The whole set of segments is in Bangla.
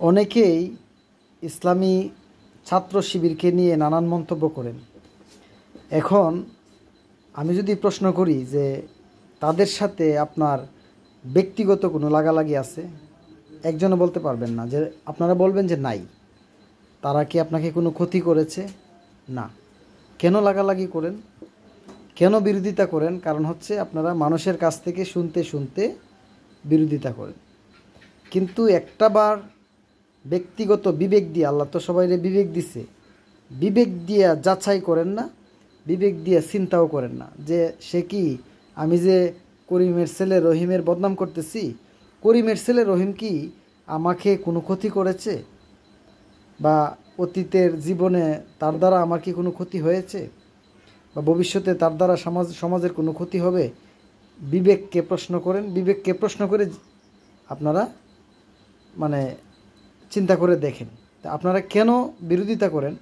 অনেকেই ইসলামী ছাত্র শিবিরকে নিয়ে নানান মন্তব্য করেন। এখন আমি যদি প্রশ্ন করি যে তাদের সাথে আপনার ব্যক্তিগত কোনো লাগালাগি আছে, একজনও বলতে পারবেন না। যে আপনারা বলবেন যে নাই। তারা কি আপনাকে কোনো ক্ষতি করেছে? না। কেন লাগালাগি করেন, কেন বিরোধিতা করেন? কারণ হচ্ছে আপনারা মানুষের কাছ থেকে শুনতে শুনতে বিরোধিতা করেন। কিন্তু একটাবার ব্যক্তিগত বিবেক দিয়ে, আল্লাহ তো সবাইরে বিবেক দিছে, বিবেক দিয়ে যাচাই করেন না, বিবেক দিয়ে চিন্তাও করেন না যে সে কি, আমি যে করিমের ছেলে রহিমের বদনাম করতেছি, করিমের ছেলে রহিম কি আমাকে কোনো ক্ষতি করেছে, বা অতীতের জীবনে তার দ্বারা আমার কি কোনো ক্ষতি হয়েছে, বা ভবিষ্যতে তার দ্বারা সমাজের কোনো ক্ষতি হবে? বিবেককে প্রশ্ন করেন। বিবেককে প্রশ্ন করে আপনারা মানে চিন্তা করে দেখেন তা আপনারা কেন বিরোধিতা করেন।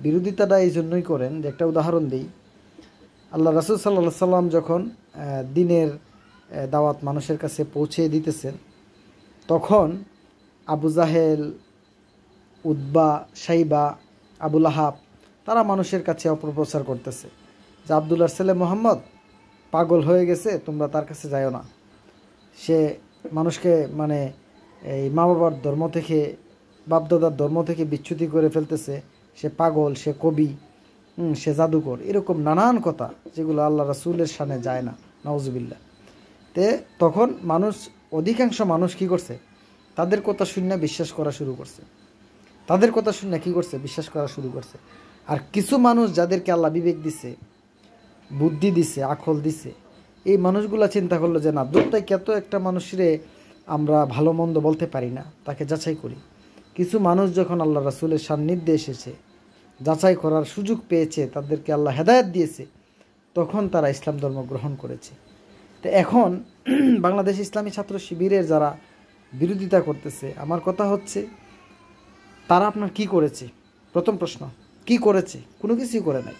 বিরোধিতাটা এই জন্যই করেন যে, একটা উদাহরণ দিই। আল্লাহ রাসূল সাল্লাল্লাহু আলাইহি সাল্লাম যখন দ্বীনের দাওয়াত মানুষের কাছে পৌঁছে দিতেছেন, তখন আবু জাহেল, উতবা, সাইবা, আবু লাহাব তারা মানুষের কাছে অপপ্রচার করতেছে যে আবদুল্লাহর ছেলে মোহাম্মদ পাগল হয়ে গেছে, তোমরা তার কাছে যাও না। সে মানুষকে এই মা বাবার ধর্ম থেকে, বাপদাদার ধর্ম থেকে বিচ্যুতি করে ফেলতেছে, সে পাগল, সে কবি, সে জাদুকর, এরকম নানান কথা যেগুলো আল্লাহ রাসূলের শানে যায় না, নাউজুবিল্লাহ। তখন অধিকাংশ মানুষ কী করছে? তাদের কথা শুনে বিশ্বাস করা শুরু করছে। তাদের কথা শুনে কী করছে? বিশ্বাস করা শুরু করছে। আর কিছু মানুষ যাদেরকে আল্লাহ বিবেক দিছে, বুদ্ধি দিছে, আকল দিছে, এই মানুষগুলা চিন্তা করলো যে না, দোটাই কত একটা মানুষরে আমরা ভালো মন্দ বলতে পারি না, তাকে যাচাই করি। কিছু মানুষ যখন আল্লাহ রাসূলের সান্নিধ্যে এসেছে, যাচাই করার সুযোগ পেয়েছে, তাদেরকে আল্লাহ হেদায়েত দিয়েছে, তখন তারা ইসলাম ধর্ম গ্রহণ করেছে। তো এখন বাংলাদেশ ইসলামী ছাত্র শিবিরের যারা বিরোধিতা করতেছে, আমার কথা হচ্ছে তারা আপনার কি করেছে? প্রথম প্রশ্ন, কি করেছে? কোনো কিছুই করে নাই।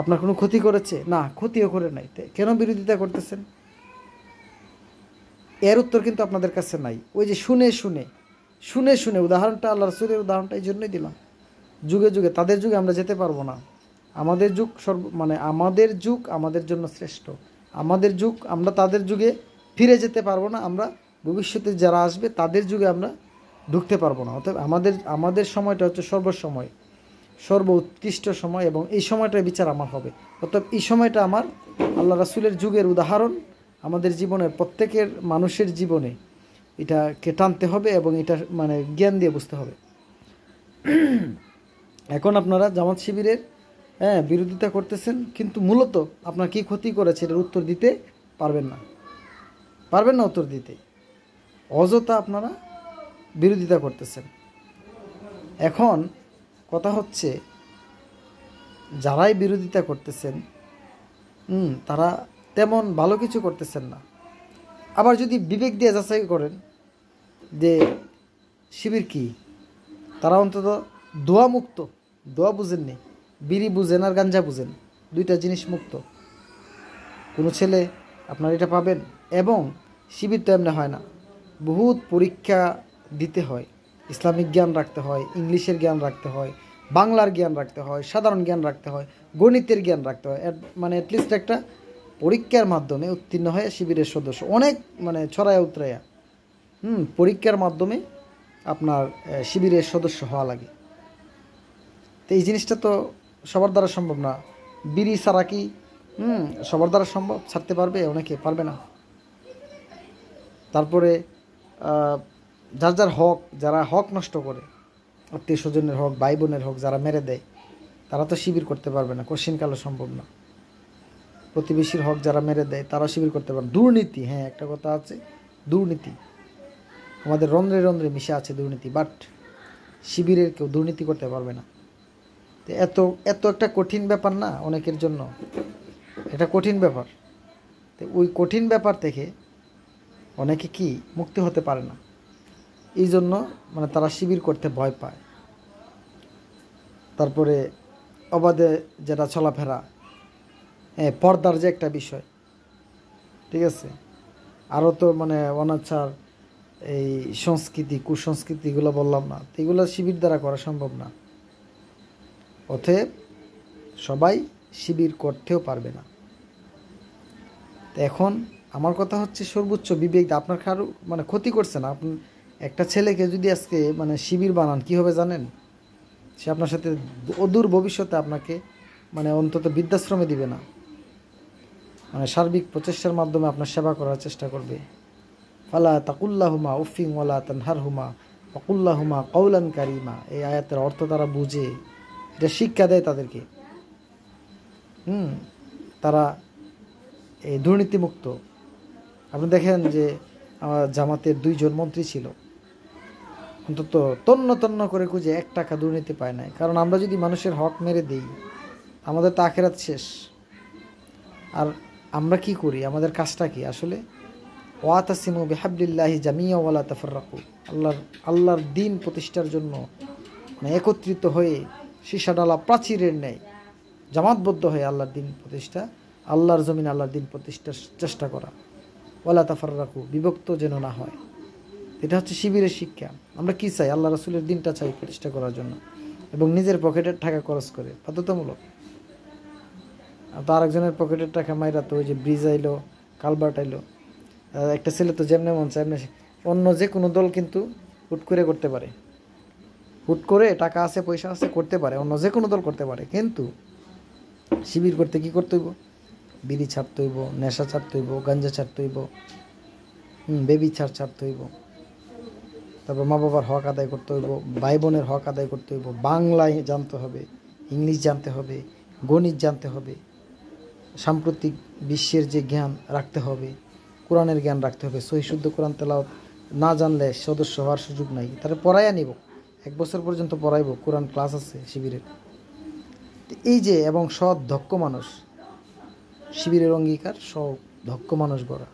আপনার কোনো ক্ষতি করেছে? না, ক্ষতিও করে নাই। কেন বিরোধিতা করতেছেন? এর উত্তর কিন্তু আপনাদের কাছে নাই। ওই যে শুনে শুনে শুনে শুনে উদাহরণটা, আল্লাহ রাসূলের উদাহরণটা এই জন্যই দিলাম। যুগে যুগে, তাদের যুগে আমরা যেতে পারবো না। আমাদের যুগ আমাদের যুগ আমাদের জন্য শ্রেষ্ঠ। আমাদের যুগ, আমরা তাদের যুগে ফিরে যেতে পারবো না। আমরা ভবিষ্যতে যারা আসবে তাদের যুগে আমরা ঢুকতে পারবো না। অর্থাৎ আমাদের সময়টা হচ্ছে সর্বসময়, সর্বোৎকৃষ্ট সময়, এবং এই সময়টার বিচার আমার হবে। অর্থাৎ এই সময়টা আমার আল্লাহ রাসূলের যুগের উদাহরণ আমাদের জীবনের প্রত্যেকের মানুষের জীবনে এটাকে টানতে হবে, এবং এটা জ্ঞান দিয়ে বুঝতে হবে। এখন আপনারা জামাত শিবিরের বিরোধিতা করতেছেন, কিন্তু মূলত আপনার কি ক্ষতি করেছে এটার উত্তর দিতে পারবেন না। উত্তর দিতে। অযথা আপনারা বিরোধিতা করতেছেন। এখন কথা হচ্ছে, যারাই বিরোধিতা করতেছেন তারা তেমন ভালো কিছু করতেছেন না। আবার যদি বিবেক দিয়ে যাচাই করেন যে শিবির কি, তারা অন্তত দোয়া মুক্ত। দোয়া বুঝেননি, বিড়ি বুঝেন আর গাঞ্জা বুঝেন, দুইটা জিনিস মুক্ত। কোনো ছেলে আপনার এটা পাবেন। এবং শিবির তো এমনি হয় না, বহুত পরীক্ষা দিতে হয়, ইসলামিক জ্ঞান রাখতে হয়, ইংলিশের জ্ঞান রাখতে হয়, বাংলার জ্ঞান রাখতে হয়, সাধারণ জ্ঞান রাখতে হয়, গণিতের জ্ঞান রাখতে হয়। অ্যাটলিস্ট একটা পরীক্ষার মাধ্যমে উত্তীর্ণ হয়ে শিবিরের সদস্য, অনেক ছড়ায়া উতরাইয়া পরীক্ষার মাধ্যমে আপনার শিবিরের সদস্য হওয়া লাগে। তো এই জিনিসটা তো সবার দ্বারা সম্ভব না। বিড়ি ছাড়া কি সবার দ্বারা সম্ভব? ছাড়তে পারবে? অনেকে পারবে না। তারপরে যার যার হক, যারা হক নষ্ট করে, আত্মীয় স্বজনের হক, ভাই বোনের হক যারা মেরে দেয়, তারা তো শিবির করতে পারবে না, কোশ্চিনকালে সম্ভব না। প্রতিবেশীর হক যারা মেরে দেয়, তারা শিবির করতে পারবে। দুর্নীতি, হ্যাঁ একটা কথা আছে, দুর্নীতি আমাদের রন্ধ্রে রন্ধ্রে মিশে আছে দুর্নীতি, বাট শিবিরের কেউ দুর্নীতি করতে পারবে না। তো এত একটা কঠিন ব্যাপার না অনেকের জন্য, এটা কঠিন ব্যাপার। তো ওই কঠিন ব্যাপার থেকে অনেকে কি মুক্তি হতে পারে না, এই জন্য তারা শিবির করতে ভয় পায়। তারপরে অবাধে যেটা চলাফেরা, পর্দার যে একটা বিষয়, ঠিক আছে, আরও তো অনাচার, এই সংস্কৃতি কুসংস্কৃতিগুলো বললাম না, তো এগুলো শিবির দ্বারা করা সম্ভব না। অতএব সবাই শিবির করতেও পারবে না। তো এখন আমার কথা হচ্ছে সর্বোচ্চ বিবেক, আপনার কারো মানে ক্ষতি করছে না। আপনি একটা ছেলেকে যদি আজকে মানে শিবির বানান, কী হবে জানেন? সে আপনার সাথে অদূর ভবিষ্যতে আপনাকে মানে অন্তত বৃদ্ধাশ্রমে দিবে না, মানে সার্বিক প্রচেষ্টার মাধ্যমে আপনার সেবা করার চেষ্টা করবে। ফালা তাকুল্লাহুমা উফিং ওয়ালা তানহারহুমা ওয়াকুল্লাহুমা কওলান কারিমা, এই আয়াতের অর্থ তারা বুঝে, এটা শিক্ষা দেয় তাদেরকে। তারা এই দুর্নীতিমুক্ত। আপনি দেখেন যে আমার জামাতের 2 জন মন্ত্রী ছিল, অন্তত তন্ন তন্ন করে খুঁজে 1 টাকা দুর্নীতি পায় নাই। কারণ আমরা যদি মানুষের হক মেরে দিই, আমাদের তো আখেরাত শেষ। আর আমরা কি করি, আমাদের কাজটা কি আসলে? ওয়াতাসিমু বিহাবলিল্লাহি জামিয়া ওয়ালা তাফাররাকু, আল্লাহর দিন প্রতিষ্ঠার জন্য মানে একত্রিত হয়ে সীসাডালা প্রাচীরের ন্যায় জামাতবদ্ধ হয়ে আল্লাহর দিন প্রতিষ্ঠা, আল্লাহর জমিন আল্লাহর দিন প্রতিষ্ঠার চেষ্টা করা। ওয়ালা তাফাররাকু, বিভক্ত যেন না হয়। এটা হচ্ছে শিবিরের শিক্ষা। আমরা কি চাই? আল্লাহ রাসূলের দিনটা চাই প্রতিষ্ঠা করার জন্য, এবং নিজের পকেটের টাকা খরচ করে বাধ্যতামূলক। তো আরেকজনের পকেটের টাকা মাইরা তো ওই যে ব্রিজ আইলো, কালভার্ট আইলো, একটা ছেলে তো যেমনে মন চায় এমনি, অন্য যে কোনো দল কিন্তু হুট করে করতে পারে, হুট করে টাকা আছে পয়সা আছে করতে পারে, অন্য যে কোনো দল করতে পারে। কিন্তু শিবির করতে কি করতে হইব? বিড়ি ছাড়তে হইব, নেশা ছাড়তে হইব, গাঞ্জা ছাড়তে হইব, বেবি ছাড়তে হইব, তারপর মা বাবার হক আদায় করতে হইব, ভাই বোনের হক আদায় করতে হইব, বাংলায় জানতে হবে, ইংলিশ জানতে হবে, গণিত জানতে হবে, সাম্প্রতিক বিশ্বের যে জ্ঞান রাখতে হবে, কোরআনের জ্ঞান রাখতে হবে। সহি শুদ্ধ কোরআন তেলাওয়াত না জানলে সদস্য হওয়ার সুযোগ নাই। তারা পড়াইয়া নিব, 1 বছর পর্যন্ত পড়াইব, কোরআন ক্লাস আছে শিবিরের। এই যে, এবং সৎ দক্ষ মানুষ, শিবিরের অঙ্গীকার সৎ দক্ষ মানুষ গড়া,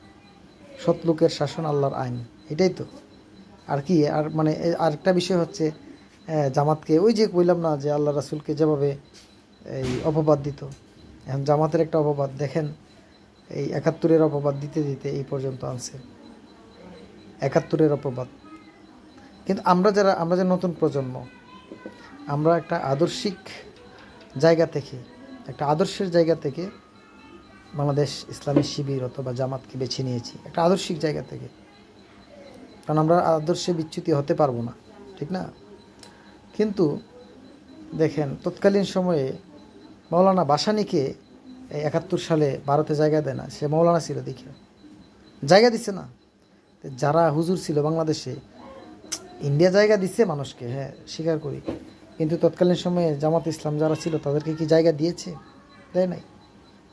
সৎ লোকের শাসন আল্লাহর আইন, এটাই তো। আর কি, আর মানে আরেকটা বিষয় হচ্ছে জামাতকে ওই যে বললাম না যে আল্লাহ রাসূলকে যেভাবে এই অপবাদ দিত, এখন জামাতের একটা অপবাদ দেখেন, এই 71-এর অপবাদ দিতে দিতে এই পর্যন্ত আনছে, 71-এর অপবাদ। কিন্তু আমরা যে নতুন প্রজন্ম, আমরা একটা আদর্শিক জায়গা থেকে, একটা আদর্শের জায়গা থেকে বাংলাদেশ ইসলামী শিবির অথবা জামাতকে বেছে নিয়েছি, একটা আদর্শিক জায়গা থেকে। কারণ আমরা আদর্শে বিচ্যুতি হতে পারবো না, ঠিক না? কিন্তু দেখেন তৎকালীন সময়ে মৌলানা ভাসানীকে 71 সালে ভারতে জায়গা দেয় না, সে মৌলানা ছিল দেখে জায়গা দিচ্ছে না। যারা হুজুর ছিল বাংলাদেশে, ইন্ডিয়া জায়গা দিচ্ছে মানুষকে, হ্যাঁ স্বীকার করি, কিন্তু তৎকালীন সময়ে জামাত ইসলাম যারা ছিল তাদেরকে কি জায়গা দিয়েছে? দেয় নাই।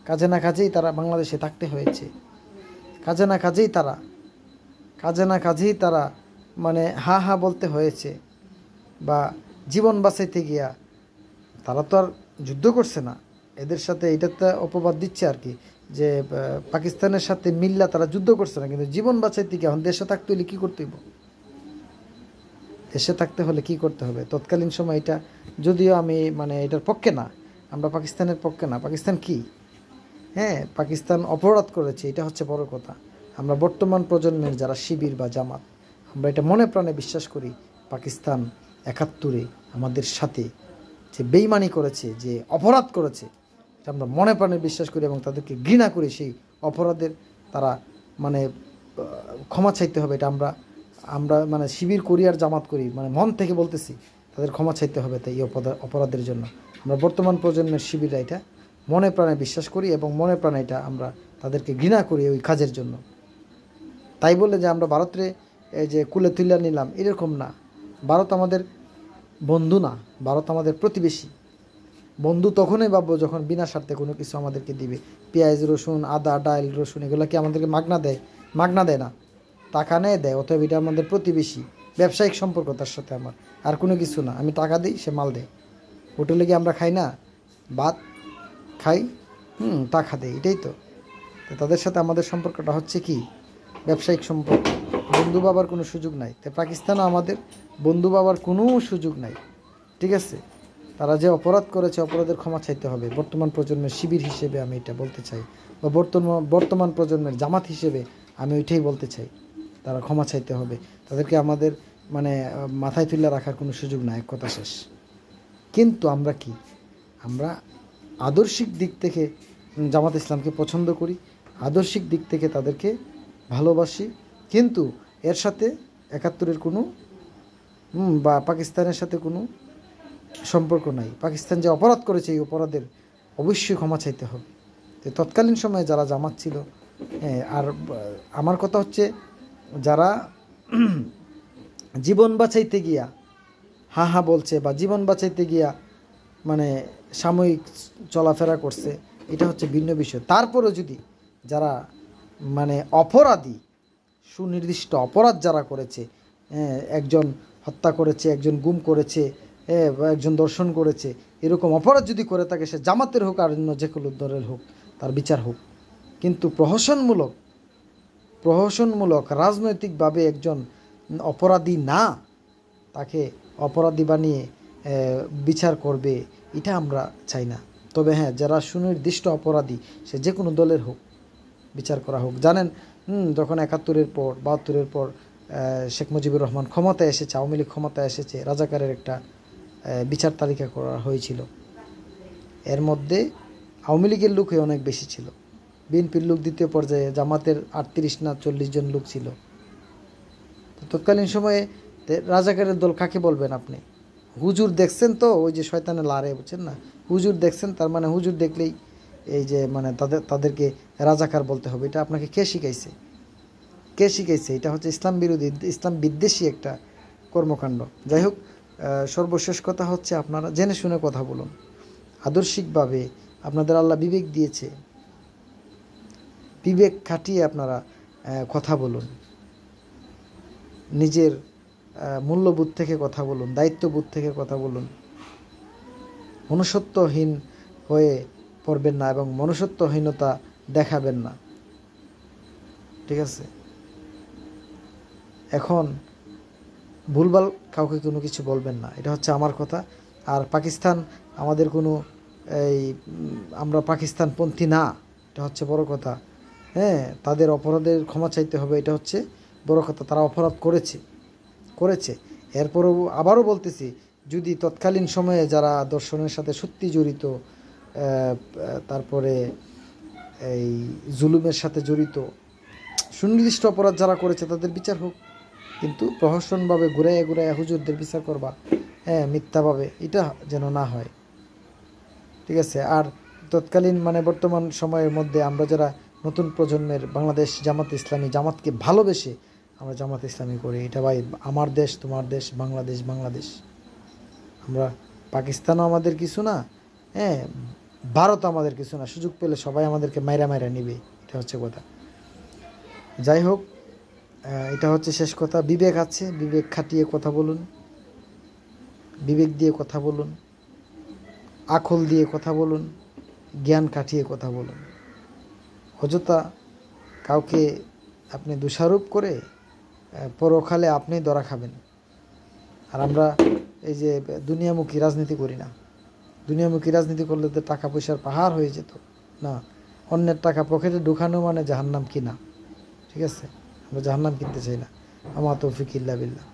কাজে না কাজেই তারা বাংলাদেশে থাকতে হয়েছে, কাজে না কাজেই তারা মানে হা হা বলতে হয়েছে, বা জীবন বাঁচাইতে গিয়া তারা তো আর যুদ্ধ করছে না এদের সাথে। এটাতে অপবাদ দিচ্ছে আর কি, যে পাকিস্তানের সাথে মিল্লা তারা যুদ্ধ করছে না, কিন্তু জীবন বাঁচাইতে গিয়ে এখন দেশে থাকতে হলে কী করতে হইব? দেশে থাকতে হলে কি করতে হবে? তৎকালীন সময় এটা, যদিও আমি মানে এটার পক্ষে না, আমরা পাকিস্তানের পক্ষে না। পাকিস্তান কি, হ্যাঁ পাকিস্তান অপরাধ করেছে, এটা হচ্ছে বড় কথা। আমরা বর্তমান প্রজন্মের যারা শিবির বা জামাত, আমরা এটা মনে প্রাণে বিশ্বাস করি, পাকিস্তান 71-এ আমাদের সাথে যে বেইমানি করেছে, যে অপরাধ করেছে, এটা আমরা মনে প্রাণে বিশ্বাস করি এবং তাদেরকে ঘৃণা করি। সেই অপরাধের তারা মানে ক্ষমা চাইতে হবে, এটা আমরা মানে শিবির করি আর জামাত করি, মানে মন থেকে বলতেছি, তাদের ক্ষমা চাইতে হবে তাই এই অপরাধের জন্য। আমরা বর্তমান প্রজন্মের শিবিররা এটা মনে প্রাণে বিশ্বাস করি এবং মনে প্রাণে এটা আমরা তাদেরকে ঘৃণা করি ওই কাজের জন্য। তাই বলে যে আমরা ভারতে এই যে কুলে তুলে নিলাম, এরকম না। ভারত আমাদের বন্ধু না, ভারত আমাদের প্রতিবেশী। বন্ধু তখনই ভাববো যখন বিনা স্বার্থে কোনো কিছু আমাদেরকে দিবে। পেঁয়াজ রসুন আদা ডাল রসুন এগুলো কি আমাদেরকে মাগনা দেয়? মাগনা দেয় না, টাকা নেয় দেয়। অতএব এটা আমাদের প্রতিবেশী, ব্যবসায়িক সম্পর্ক তার সাথে আমার, আর কোনো কিছু না। আমি টাকা দিই, সে মাল দেয়। হোটেলে গিয়ে আমরা খাই না, ভাত খাই, টাকা দেয়, এটাই তো। তাদের সাথে আমাদের সম্পর্কটা হচ্ছে কি ব্যবসায়িক সম্পর্ক, বন্ধু বাবার কোনো সুযোগ নাই। তো পাকিস্তানও আমাদের বন্ধু বাবার কোনো সুযোগ নাই, ঠিক আছে? তারা যে অপরাধ করেছে অপরাধের ক্ষমা চাইতে হবে। বর্তমান প্রজন্মের শিবির হিসেবে আমি এটা বলতে চাই, বা বর্তমান প্রজন্মের জামাত হিসেবে আমি ওইটাই বলতে চাই। তারা ক্ষমা চাইতে হবে, তাদেরকে আমাদের মানে মাথায় তুলে রাখার কোনো সুযোগ নাই, এক কথা শেষ। কিন্তু আমরা কি, আমরা আদর্শিক দিক থেকে জামাত ইসলামকে পছন্দ করি, আদর্শিক দিক থেকে তাদেরকে ভালোবাসি, কিন্তু এর সাথে ৭১-এর কোনো বা পাকিস্তানের সাথে কোনো সম্পর্ক নাই। পাকিস্তান যে অপরাধ করেছে এই অপরাধের অবশ্যই ক্ষমা চাইতে হবে। তো তৎকালীন সময়ে যারা জামাত ছিল, আর আমার কথা হচ্ছে যারা জীবন বাঁচাইতে গিয়া হা হা বলছে বা জীবন বাঁচাইতে গিয়া মানে সাময়িক চলাফেরা করছে, এটা হচ্ছে ভিন্ন বিষয়। তারপরেও যদি যারা মানে অপরাধী, সুনির্দিষ্ট অপরাধ যারা করেছে, একজন হত্যা করেছে, একজন গুম করেছে, বা একজন দর্শন করেছে, এরকম অপরাধ যদি করে থাকে, সে জামাতের হোক আর অন্য যে কোনো দলের হোক, তার বিচার হোক। কিন্তু প্রহসনমূলক রাজনৈতিকভাবে একজন অপরাধী না, তাকে অপরাধী বানিয়ে বিচার করবে, এটা আমরা চাই না। তবে হ্যাঁ, যারা সুনির্দিষ্ট অপরাধী, সে যে কোনো দলের হোক, বিচার করা হোক। জানেন যখন ৭১-এর পর ৭২-এর পর শেখ মুজিবুর রহমান ক্ষমতায় এসেছে, আওয়ামী লীগ ক্ষমতায় এসেছে, রাজাকারের একটা বিচার তালিকা করা হয়েছিল। এর মধ্যে আওয়ামী লীগের লোকই অনেক বেশি ছিল, বিএনপির লোক দ্বিতীয় পর্যায়ে, জামাতের ৩৮ না ৪০ জন লোক ছিল। তৎকালীন সময়ে রাজাকারের দল কাকে বলবেন আপনি? হুজুর দেখছেন তো, ওই যে শয়তানের লারে, বুঝছেন না, হুজুর দেখছেন, তার মানে হুজুর দেখলেই এই যে মানে তাদেরকে রাজাকার বলতে হবে। এটা আপনাকে কে শিখাইছে? এটা হচ্ছে ইসলাম বিরোধী, ইসলাম বিদ্বেষী একটা কর্মকাণ্ড। যাই হোক, সর্বশেষ কথা হচ্ছে আপনারা জেনে শুনে কথা বলুন, আদর্শিকভাবে। আপনাদের আল্লাহ বিবেক দিয়েছে, বিবেক খাটিয়ে আপনারা কথা বলুন, নিজের মূল্যবোধ থেকে কথা বলুন, দায়িত্ববোধ থেকে কথা বলুন। মনুষ্যত্বহীন হয়ে পড়বেন না এবং মনুষ্যত্বহীনতা দেখাবেন না, ঠিক আছে? এখন ভুলভাল কাউকে কোনো কিছু বলবেন না, এটা হচ্ছে আমার কথা। আর পাকিস্তান আমাদের কোনো আমরা পাকিস্তানপন্থী না, এটা হচ্ছে বড় কথা। হ্যাঁ, তাদের অপরাধের ক্ষমা চাইতে হবে, এটা হচ্ছে বড় কথা। তারা অপরাধ করেছে। এরপরও আবারও বলতেছি, যদি তৎকালীন সময়ে যারা দর্শনের সাথে সত্যি জড়িত, তারপরে এই জুলুমের সাথে জড়িত, সুনির্দিষ্ট অপরাধ যারা করেছে, তাদের বিচার হোক। কিন্তু প্রহসনভাবে ঘুরাইয়া হুজুরদের বিচার করবা, মিথ্যাভাবে, এটা যেন না হয়, ঠিক আছে? আর তৎকালীন মানে বর্তমান সময়ের মধ্যে আমরা যারা নতুন প্রজন্মের বাংলাদেশ জামাত ইসলামী, জামাতকে ভালোবেসে আমরা জামাত ইসলামী করি, এটা ভাই আমার দেশ, তোমার দেশ, বাংলাদেশ। আমরা পাকিস্তানও আমাদের কিছু না, ভারত আমাদের কিছু না। সুযোগ পেলে সবাই আমাদেরকে মাইরা নিবে, এটা হচ্ছে কথা। যাই হোক, এটা হচ্ছে শেষ কথা। বিবেক আছে, বিবেক খাটিয়ে কথা বলুন, বিবেক দিয়ে কথা বলুন, আকল দিয়ে কথা বলুন, জ্ঞান খাটিয়ে কথা বলুন। অযথা কাউকে আপনি দোষারোপ করে পরকালে আপনি ধরা খাবেন। আর আমরা এই যে দুনিয়ামুখী রাজনীতি করি না। দুনিয়ামুখী রাজনীতি করলে তো টাকা পয়সার পাহাড় হয়ে যেত না। অন্যের টাকা পকেটে ঢুকানো মানে জাহান্নাম কিনা, ঠিক আছে? আমরা জাহান্নাম কিনতে চাই না। আমা তৌফিক ইল্লা বিল্লাহ।